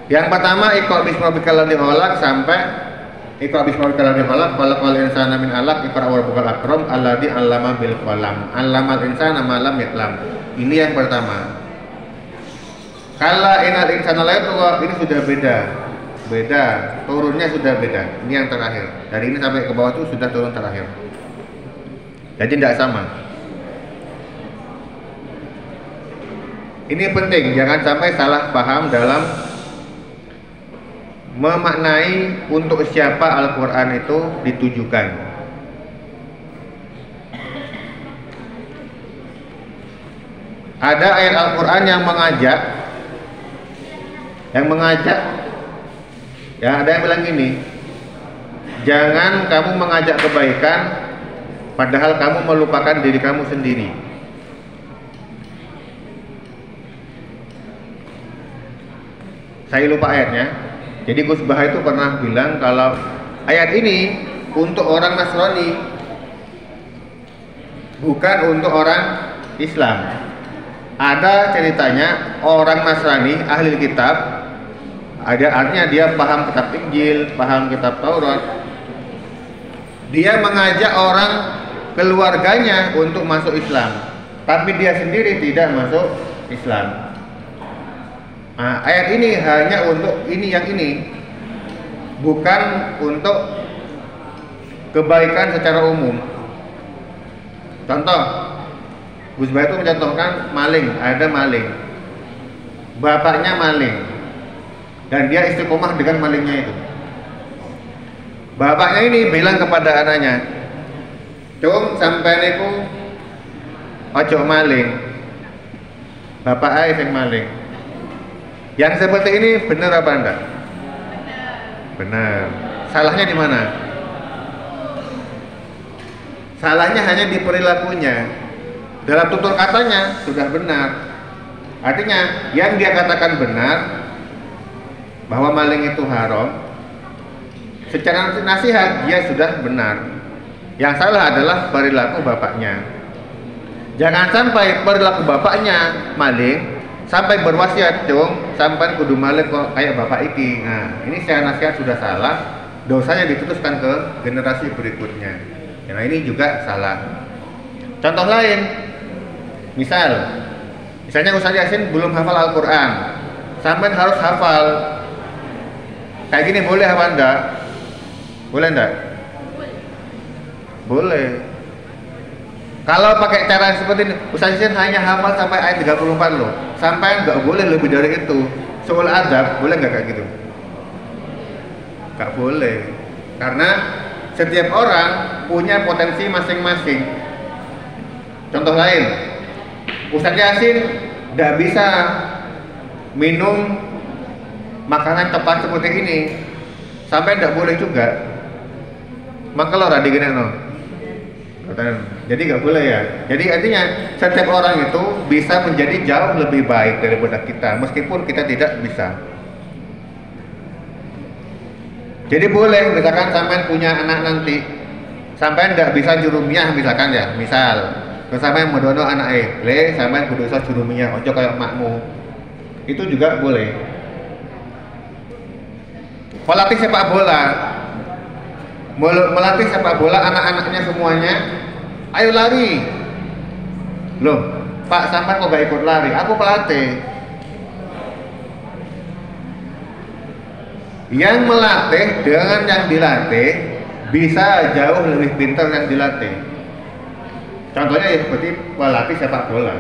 yang pertama Iqra bismi rabbikal ladzi khalaq sampai Iqra bismi rabbikal ladzi khalaq, khalaqal insana min 'alaq, Iqra wa rabbukal akram alladzi 'allama bil qalam, 'allamal insana ma lam ya'lam. Ini yang pertama. Kala inal insana la yatgha, ini sudah beda, turunnya sudah beda. Ini yang terakhir. Dari ini sampai ke bawah itu sudah turun terakhir. Jadi tidak sama. Ini penting, jangan sampai salah paham dalam memaknai untuk siapa Al-Quran itu ditujukan. Ada ayat Al-Quran yang mengajak, ya ada yang bilang gini, jangan kamu mengajak kebaikan padahal kamu melupakan diri kamu sendiri. Saya lupa ayatnya. Jadi Gus Bah itu pernah bilang kalau ayat ini untuk orang Nasrani, bukan untuk orang Islam. Ada ceritanya orang Nasrani ahli kitab, ada artinya dia paham kitab Injil, paham kitab Taurat. Dia mengajak orang keluarganya untuk masuk Islam, tapi dia sendiri tidak masuk Islam. Nah, ayat ini hanya untuk yang ini, bukan untuk kebaikan secara umum. Contoh, Gus Bah itu mencontohkan maling, ada maling, bapaknya maling, dan dia istiqomah dengan malingnya itu. Bapaknya ini bilang kepada anaknya, "Cung, sampai niku ojo maling, bapak ae sing maling." Yang seperti ini benar apa enggak? Benar. Salahnya di mana? Salahnya hanya di perilakunya. Dalam tutur katanya sudah benar. Artinya yang dia katakan benar bahwa maling itu haram, secara nasihat dia sudah benar. Yang salah adalah perilaku bapaknya. Jangan sampai perilaku bapaknya maling sampai berwasiat, "Cung, sampai kudu maling kok kayak bapak iki." Nah, ini secara nasihat sudah salah, dosanya diteruskan ke generasi berikutnya. Nah, ini juga salah. Contoh lain, misalnya Ustaz Yasin belum hafal Al-Quran, sampai harus hafal. Kayak gini boleh apa enggak? Boleh enggak? Boleh. Kalau pakai cara seperti ini, Ustaz Yasin hanya hafal sampai ayat 34 loh. Sampai enggak boleh lebih dari itu. Soal adab, boleh enggak kayak gitu? Enggak boleh. Karena setiap orang punya potensi masing-masing. Contoh lain, Ustaz Yasin enggak bisa minum makanan tepat seperti ini. Sampai enggak boleh juga. Maka lo rada gini no. Jadi nggak boleh ya. Jadi artinya setiap orang itu bisa menjadi jauh lebih baik daripada kita, meskipun kita tidak bisa. Jadi boleh, misalkan sampai punya anak nanti, sampai nggak bisa jurumiyah misalkan ya, terus sampai medono anak sampai kudu bisa jurumiyah, ojo kayak makmu, itu juga boleh. Melatih sepak bola, anak-anaknya semuanya, ayo lari. Loh, Pak, sampai kok gak ikut lari? Aku pelatih. Yang melatih dengan yang dilatih bisa jauh lebih pintar yang dilatih. Contohnya ya seperti pelatih sepak bola.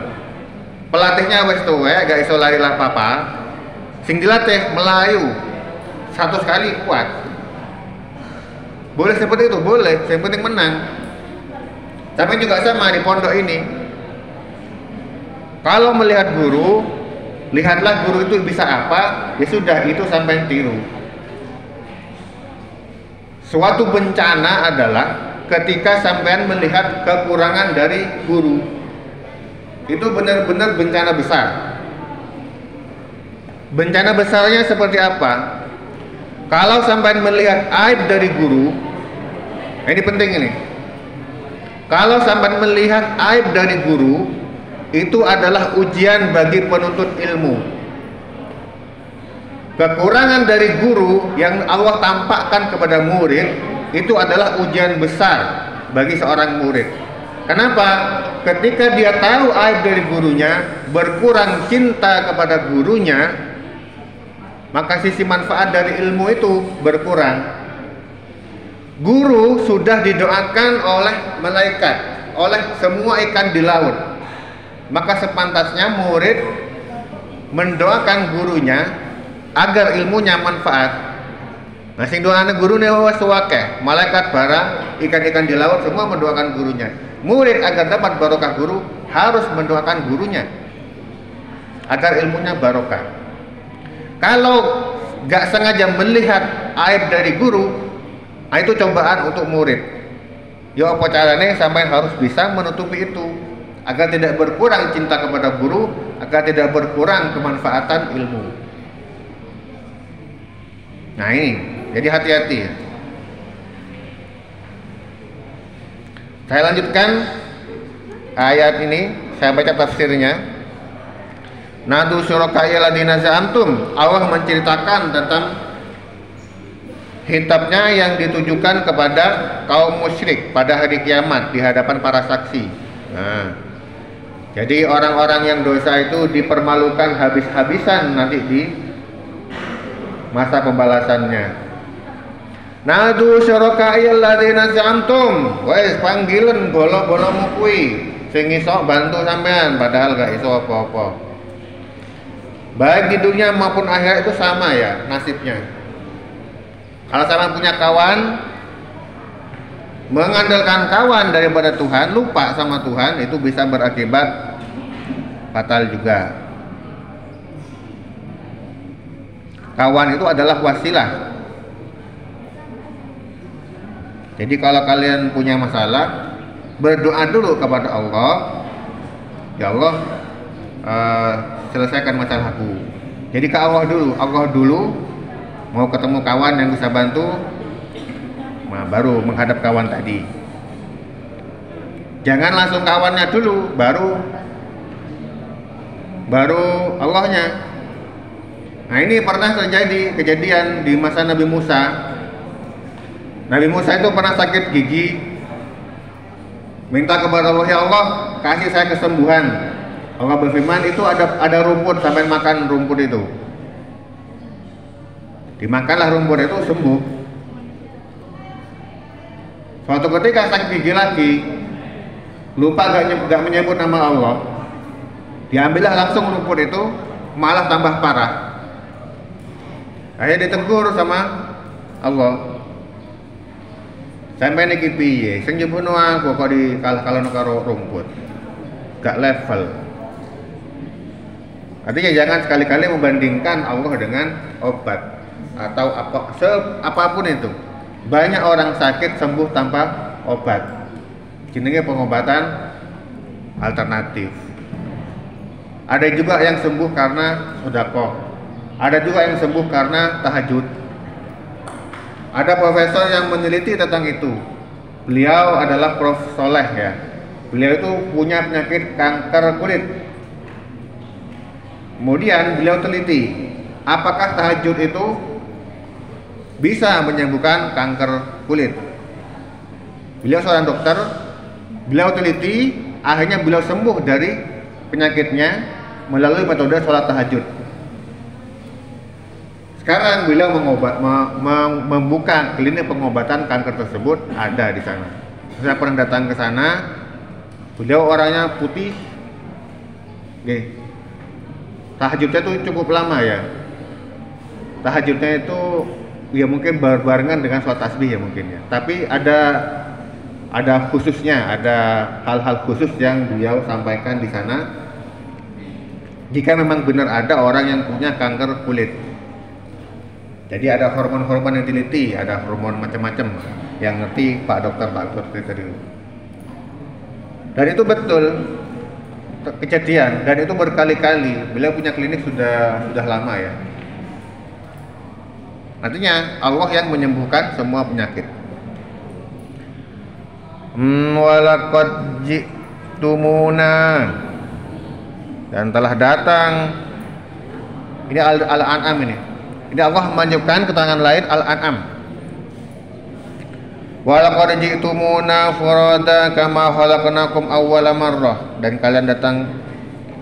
Pelatihnya wes tuwe, gak iso lari lah papa. Sing dilatih melayu, 100 kali kuat. Boleh seperti itu, boleh, yang penting menang. Tapi juga sama di pondok ini. Kalau melihat guru, lihatlah guru itu bisa apa, ya sudah, itu sampai tiru. Suatu bencana adalah ketika sampean melihat kekurangan dari guru. Itu benar-benar bencana besar. Bencana besarnya seperti apa? Kalau sampai melihat aib dari guru, ini penting ini. Kalau sampai melihat aib dari guru, itu adalah ujian bagi penuntut ilmu. Kekurangan dari guru yang Allah tampakkan kepada murid, itu adalah ujian besar bagi seorang murid. Kenapa? Ketika dia tahu aib dari gurunya, berkurang cinta kepada gurunya, maka sisi manfaat dari ilmu itu berkurang. Guru sudah didoakan oleh malaikat, oleh semua ikan di laut. Maka sepantasnya murid mendoakan gurunya agar ilmunya manfaat. Nah sing doane gurune wis akeh, malaikat barang, ikan-ikan di laut semua mendoakan gurunya. Murid agar dapat barokah guru harus mendoakan gurunya agar ilmunya barokah. Kalau gak sengaja melihat aib dari guru, nah itu cobaan untuk murid. Ya apa caranya sampai harus bisa menutupi itu agar tidak berkurang cinta kepada guru, agar tidak berkurang kemanfaatan ilmu. Nah ini, jadi hati-hati ya. Saya lanjutkan ayat ini, saya baca tafsirnya. Nadu syurakai ladina za'amtum, Allah menceritakan tentang hitapnya yang ditujukan kepada kaum musyrik pada hari kiamat di hadapan para saksi. Nah, jadi orang-orang yang dosa itu dipermalukan habis-habisan nanti di masa pembalasannya. Nadu syurakai ladina za'amtum, wes panggilan bolo-bolomu kuwi sing iso bantu sampean padahal gak iso apa-apa. Baik di dunia maupun akhirat itu sama ya nasibnya. Kalau sampean punya kawan, mengandalkan kawan daripada Tuhan, lupa sama Tuhan, itu bisa berakibat fatal juga. Kawan itu adalah wasilah. Jadi kalau kalian punya masalah, berdoa dulu kepada Allah. Ya Allah, selesaikan masalahku. Jadi ke Allah dulu, mau ketemu kawan yang bisa bantu, nah baru menghadap kawan tadi. Jangan langsung kawannya dulu, baru Allahnya. Nah ini pernah terjadi kejadian di masa Nabi Musa. Nabi Musa itu pernah sakit gigi, minta kepada Allah, ya Allah kasih saya kesembuhan. Allah berfirman, itu ada rumput, sampai makan rumput itu. Dimakanlah rumput itu, sembuh. Suatu ketika sakit gigi lagi, lupa gak menyebut nama Allah, diambillah langsung rumput itu, malah tambah parah. Akhirnya ditegur sama Allah. Sampai niki piye, sing nyebutno aku kok dikalah-kalahno karo rumput. Gak level. Artinya jangan sekali-kali membandingkan Allah dengan obat atau apapun itu. Banyak orang sakit sembuh tanpa obat. Jenenge pengobatan alternatif. Ada juga yang sembuh karena sedekah. Ada juga yang sembuh karena tahajud. Ada profesor yang meneliti tentang itu. Beliau adalah Prof. Soleh ya. Beliau itu punya penyakit kanker kulit. Kemudian beliau teliti, apakah tahajud itu bisa menyembuhkan kanker kulit. Beliau seorang dokter, beliau teliti, akhirnya beliau sembuh dari penyakitnya melalui metode sholat tahajud. Sekarang beliau membuka klinik pengobatan kanker tersebut ada di sana. Saya pernah datang ke sana, beliau orangnya putih, tahajudnya itu cukup lama ya. Tahajudnya itu ya mungkin barengan dengan sholat tasbih ya mungkin ya. Tapi ada khususnya, ada hal-hal khusus yang beliau sampaikan di sana. Jika memang benar ada orang yang punya kanker kulit. Jadi ada hormon-hormon yang diliti, ada hormon macam-macam yang ngerti Pak Dokter tadi. Dan itu betul kejadian, dan itu berkali-kali. Beliau punya klinik sudah lama ya. Artinya Allah yang menyembuhkan semua penyakit. Walaqad ji'tumuna, dan telah datang. Ini Al-An'am ini. Ini Allah menyebutkan keterangan lain Al-An'am. Walaqad ji'tumuna furada kama khalaqnakum awwala marrah, dan kalian datang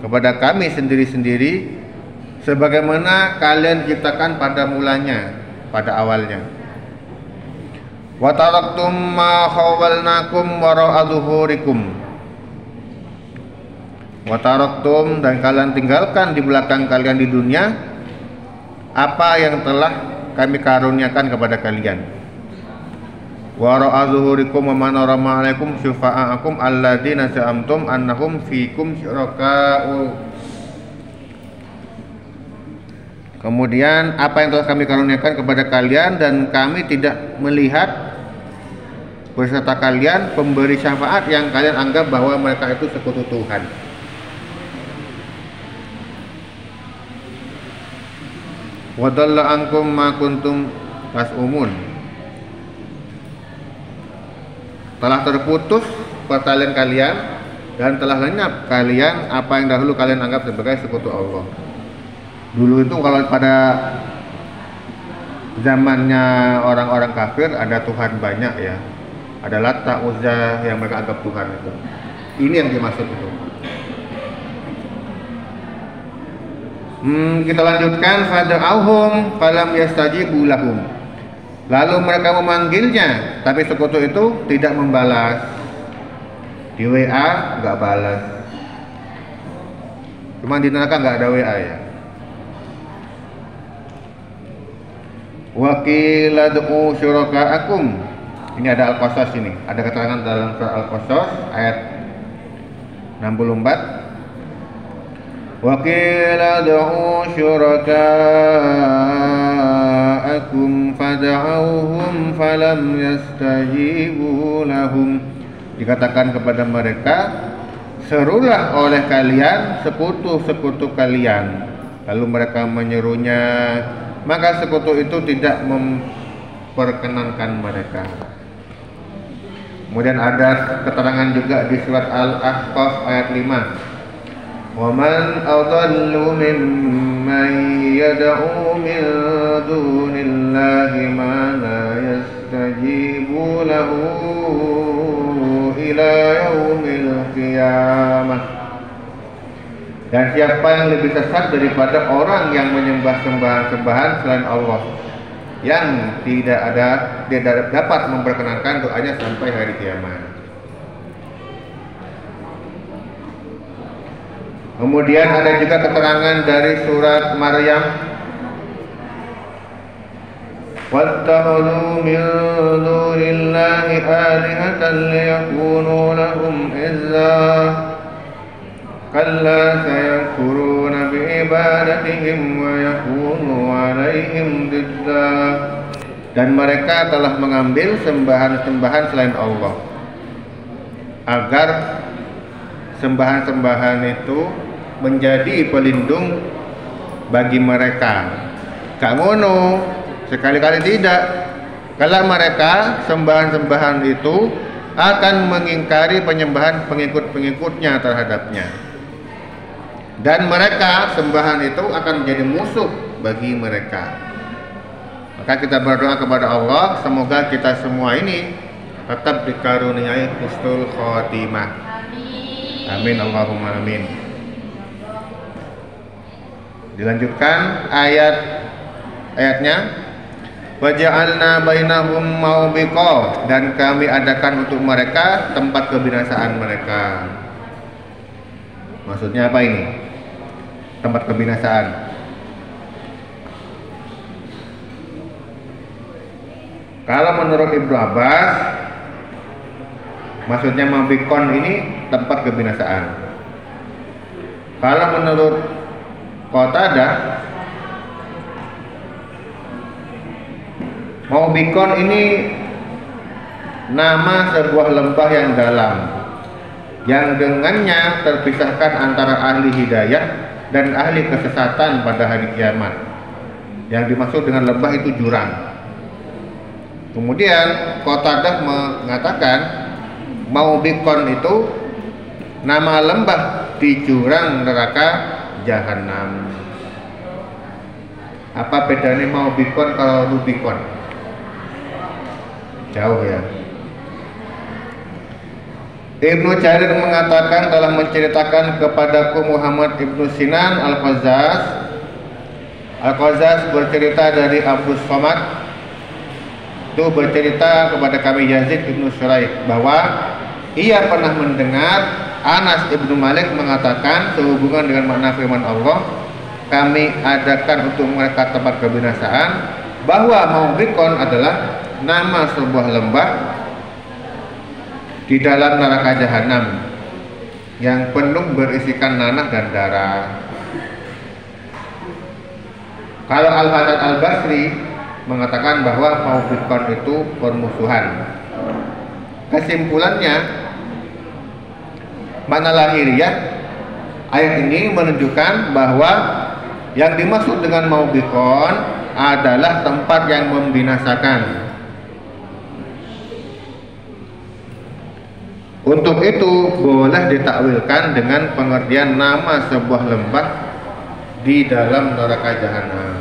kepada kami sendiri-sendiri sebagaimana kalian diciptakan pada mulanya, pada awalnya. Wa taraktum ma khawwalnakum wara'a dhuhurikum, wa taraktum, dan kalian tinggalkan di belakang kalian di dunia apa yang telah kami karuniakan kepada kalian. Wa ra'a zuhurikum wa man rama 'alaikum syufa'akum alladzina za'amtum annahum fikum syuraka'u. Kemudian apa yang telah kami karuniakan kepada kalian, dan kami tidak melihat beserta kalian pemberi syafaat yang kalian anggap bahwa mereka itu sekutu Tuhan. Wa dhalla ankum ma kuntum tas'umun. Telah terputus pertalian kalian dan telah lenyap kalian apa yang dahulu kalian anggap sebagai sekutu Allah. Dulu itu kalau pada zamannya orang-orang kafir ada Tuhan banyak ya, ada Lata, Uzza yang mereka anggap Tuhan itu. Ini yang dimaksud itu. Kita lanjutkan, fad'auhum falam yastajibu lahum. Lalu mereka memanggilnya, tapi sekutu itu tidak membalas. Di WA nggak balas. Cuma di neraka nggak ada WA ya. Wa qila du'u syuraka'akum. Ini ada Al-Qasas, ini ada keterangan dalam surah Al-Qasas ayat 64. Wa qila du'u syuraka'akum fad'auhum falam yastajibu lahum. Dikatakan kepada mereka, serulah oleh kalian sekutu-sekutu kalian. Lalu mereka menyerunya, maka sekutu itu tidak memperkenankan mereka. Kemudian ada keterangan juga di surat Al-Ahqaf ayat 5. Wa man adallu mimman yad'u min dunillahi ma la yastajibu lahu ila yaumil qiyamah. Dan siapa yang lebih sesat daripada orang yang menyembah sembahan-sembahan selain Allah, yang tidak dapat memperkenankan doanya sampai hari kiamat. Kemudian ada juga keterangan dari surat Maryam. Wattakhadhu min dunillahi alihatan liyakunu lahum izza. Kalla sayakfuruna bi'ibadatihim wa yakunu alaihim didda. Dan mereka telah mengambil sembahan-sembahan selain Allah, agar sembahan-sembahan itu menjadi pelindung bagi mereka. Gak ngono, sekali-kali tidak. Kalau mereka sembahan-sembahan itu akan mengingkari penyembahan pengikut-pengikutnya terhadapnya, dan mereka sembahan itu akan menjadi musuh bagi mereka. Maka kita berdoa kepada Allah, semoga kita semua ini tetap dikaruniai husnul khotimah. Amin Allahumma amin. Dilanjutkan ayatnya. Waja'alna bainahum maubiqa, dan kami adakan untuk mereka tempat kebinasaan mereka. Maksudnya apa ini? Tempat kebinasaan. Kalau menurut Ibnu Abbas, maksudnya maubiqon ini tempat kebinasaan. Kalau menurut Qatadah, Maubiqon ini nama sebuah lembah yang dalam, yang dengannya terpisahkan antara ahli hidayah dan ahli kesesatan pada hari kiamat. Yang dimaksud dengan lembah itu jurang. Kemudian Qatadah mengatakan Maubiqon itu nama lembah di jurang neraka Jahanam. Apa bedanya Maubiqon kalau Rubicon? Jauh ya. Ibnu Jarir mengatakan dalam menceritakan kepadaku Muhammad Ibnu Sinan Al-Qazaz bercerita dari Abu Somad, itu bercerita kepada kami Yazid Ibnu Shuraih bahwa ia pernah mendengar Anas ibnu Malik mengatakan sehubungan dengan makna firman Allah, kami adakan untuk mereka tempat kebinasaan, bahwa Maubiqon adalah nama sebuah lembah di dalam neraka jahanam yang penuh berisikan nanah dan darah. Kalau Al-Hasan Al-Basri mengatakan bahwa Maubiqon itu permusuhan. Kesimpulannya, makna lahiriah ayat ini menunjukkan bahwa yang dimaksud dengan Maubiqon adalah tempat yang membinasakan. Untuk itu boleh ditakwilkan dengan pengertian nama sebuah lembah di dalam neraka jahanam.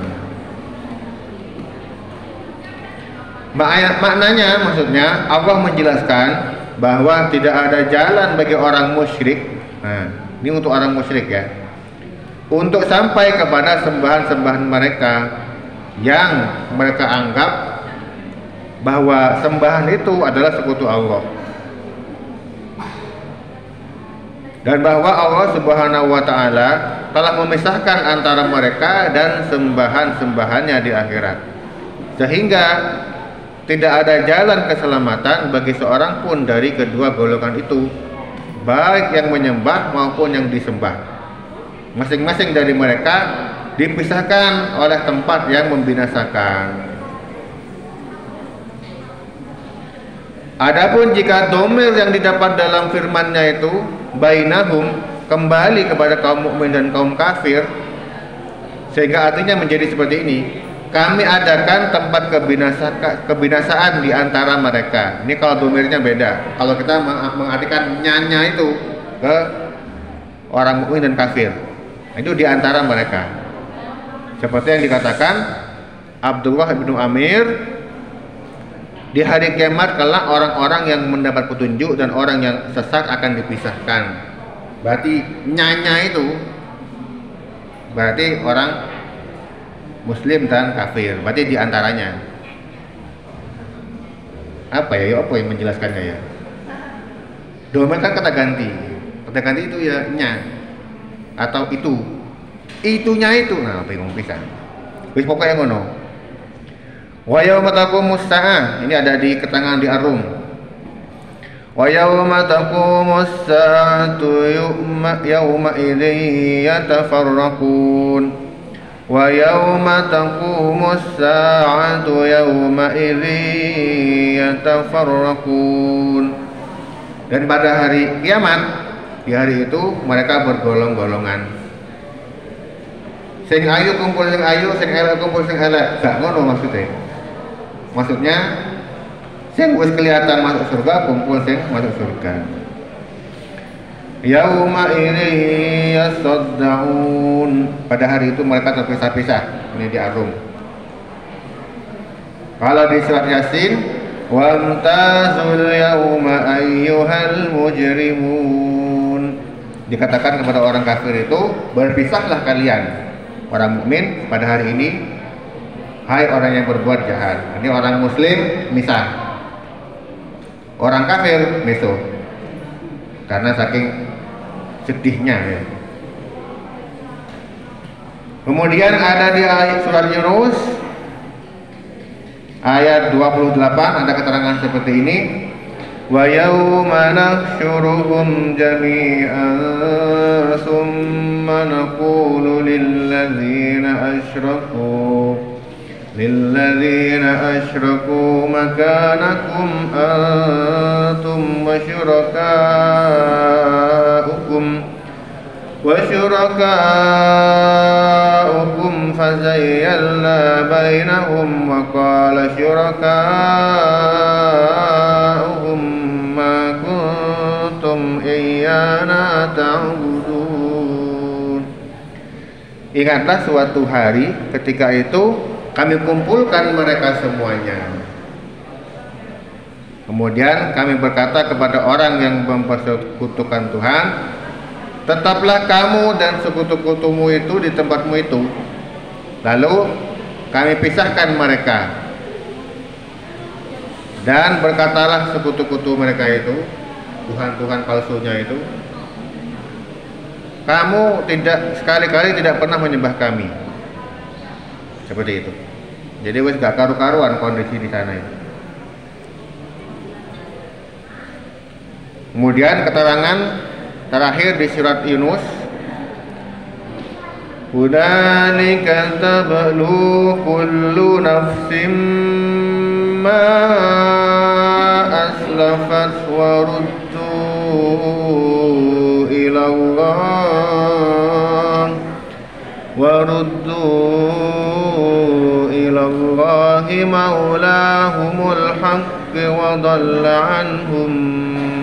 Maknanya, maksudnya Allah menjelaskan bahwa tidak ada jalan bagi orang musyrik. Nah, ini untuk orang musyrik ya, untuk sampai kepada sembahan-sembahan mereka yang mereka anggap bahwa sembahan itu adalah sekutu Allah, dan bahwa Allah Subhanahu wa taala telah memisahkan antara mereka dan sembahan-sembahannya di akhirat, sehingga tidak ada jalan keselamatan bagi seorang pun dari kedua golongan itu, baik yang menyembah maupun yang disembah. Masing-masing dari mereka dipisahkan oleh tempat yang membinasakan. Adapun jika domir yang didapat dalam firman-Nya itu bainahum, kembali kepada kaum mukmin dan kaum kafir, sehingga artinya menjadi seperti ini, kami adakan tempat kebinasaan di antara mereka. Ini kalau domirnya beda. Kalau kita mengartikan nyanya itu ke orang mukmin dan kafir, itu di antara mereka. Seperti yang dikatakan Abdullah bin Amir, di hari kiamat kelak orang-orang yang mendapat petunjuk dan orang yang sesat akan dipisahkan. Berarti nyanya itu berarti orang Muslim dan kafir, berarti di antaranya. Apa ya? Apa yang menjelaskannya ya? Domir kan kata ganti. Kata ganti itu ya nya atau itu. Itunya itu. Nah, bingung pisan. Wis pokoknya ngono. Wa yauma taqumus saah, ini ada di keterangan di Ar-Rum. Wa yauma taqumus saatu yauma idzin yatafarraqun. Wa yauma taqumus saatu yauma idzin yatafarraqun. Dan pada hari kiamat, di hari itu mereka bergolong-golongan. Sing ayu kumpul sing ayu, sing elek kumpul sing elek. Gak ngono maksudnya. Maksudnya sing wis kelihatan masuk surga kumpul sing masuk surga. Yauma idzi yasaddaun, pada hari itu mereka terpisah-pisah. Ini di Ar-Rum. Kalau di surat Yasin, wamtazul yauma ayyuhal mujrimun, dikatakan kepada orang kafir itu, berpisahlah kalian orang mukmin pada hari ini, hai orang yang berbuat jahat. Ini orang muslim misah, orang kafir meso, karena saking sedihnya ya. Kemudian ada di surat Yunus ayat 28 ada keterangan seperti ini, wa yauma nahsyuruhum jami'an summa naqulu lilladzina asyraku makanakum antum wa syurakaukum fazayyalna bainahum wa qala syurakauhum ma kuntum iyyana ta'budun. Ingatlah suatu hari ketika itu kami kumpulkan mereka semuanya. Kemudian kami berkata kepada orang yang mempersekutukan Tuhan, tetaplah kamu dan sekutu-sekutumu itu di tempatmu itu. Lalu kami pisahkan mereka. Dan berkatalah sekutu-sekutu mereka itu, Tuhan-Tuhan palsunya itu, kamu tidak sekali-kali tidak pernah menyembah kami. Seperti itu. Jadi wis gak karu-karuan kondisi di sana itu. Kemudian keterangan terakhir di surat Yunus, hunalika tablu kullu nafsim ma aslafat wa ruddu ila Allah maulahumul haqq wa dhalla anhum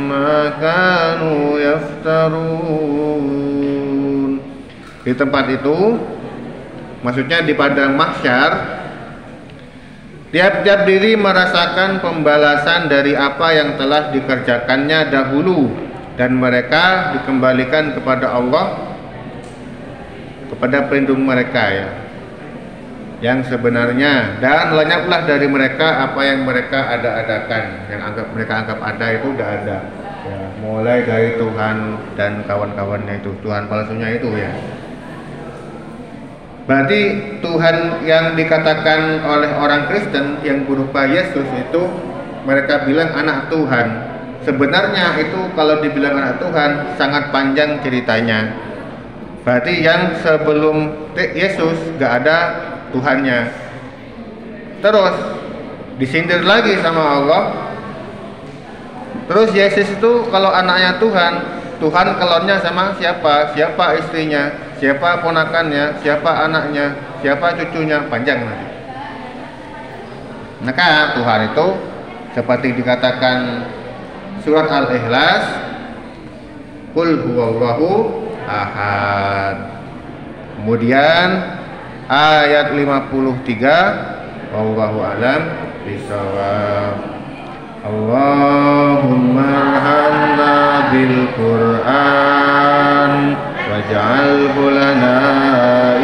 ma kanu yaftarun. Di tempat itu, maksudnya di padang mahsyar, tiap-tiap diri merasakan pembalasan dari apa yang telah dikerjakannya dahulu, dan mereka dikembalikan kepada Allah, kepada pelindung mereka ya, yang sebenarnya, dan lenyaplah dari mereka apa yang mereka ada-adakan, yang mereka anggap ada itu udah ada ya, mulai dari Tuhan dan kawan-kawannya itu, Tuhan palsunya itu ya. Berarti Tuhan yang dikatakan oleh orang Kristen yang berupa Yesus itu mereka bilang anak Tuhan. Sebenarnya itu kalau dibilang anak Tuhan sangat panjang ceritanya. Berarti yang sebelum Yesus gak ada Tuhannya. Terus disindir lagi sama Allah. Terus Yesus itu kalau anaknya Tuhan, Tuhan kelonnya sama siapa? Siapa istrinya? Siapa ponakannya? Siapa anaknya? Siapa cucunya? Panjang nanti. Maka Tuhan itu seperti dikatakan surat Al-Ikhlas, Qul huwallahu ahad. Kemudian ayat 53, wallahu alam bishawab. Allahumma arhamna bil Qur'an waj'alhu lana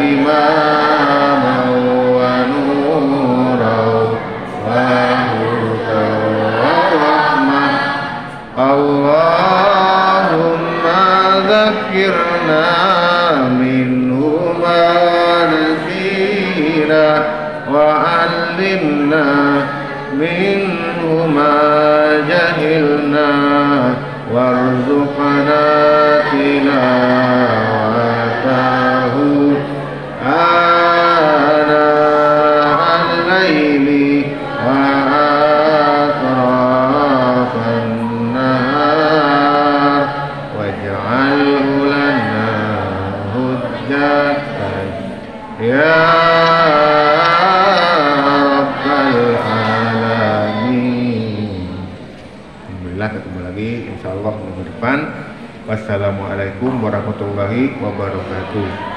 imaman wa nuran wa hudan wa rahmah. Allahumma dzakkirna minhu ma nasina wa 'allimna minhu ma jahilna warzuqna tilawatahu ana al-laili wa atrafan nahar waj'alhu lana hujjatan ya ketemu lagi insyaallah minggu depan. Wassalamualaikum warahmatullahi wabarakatuh.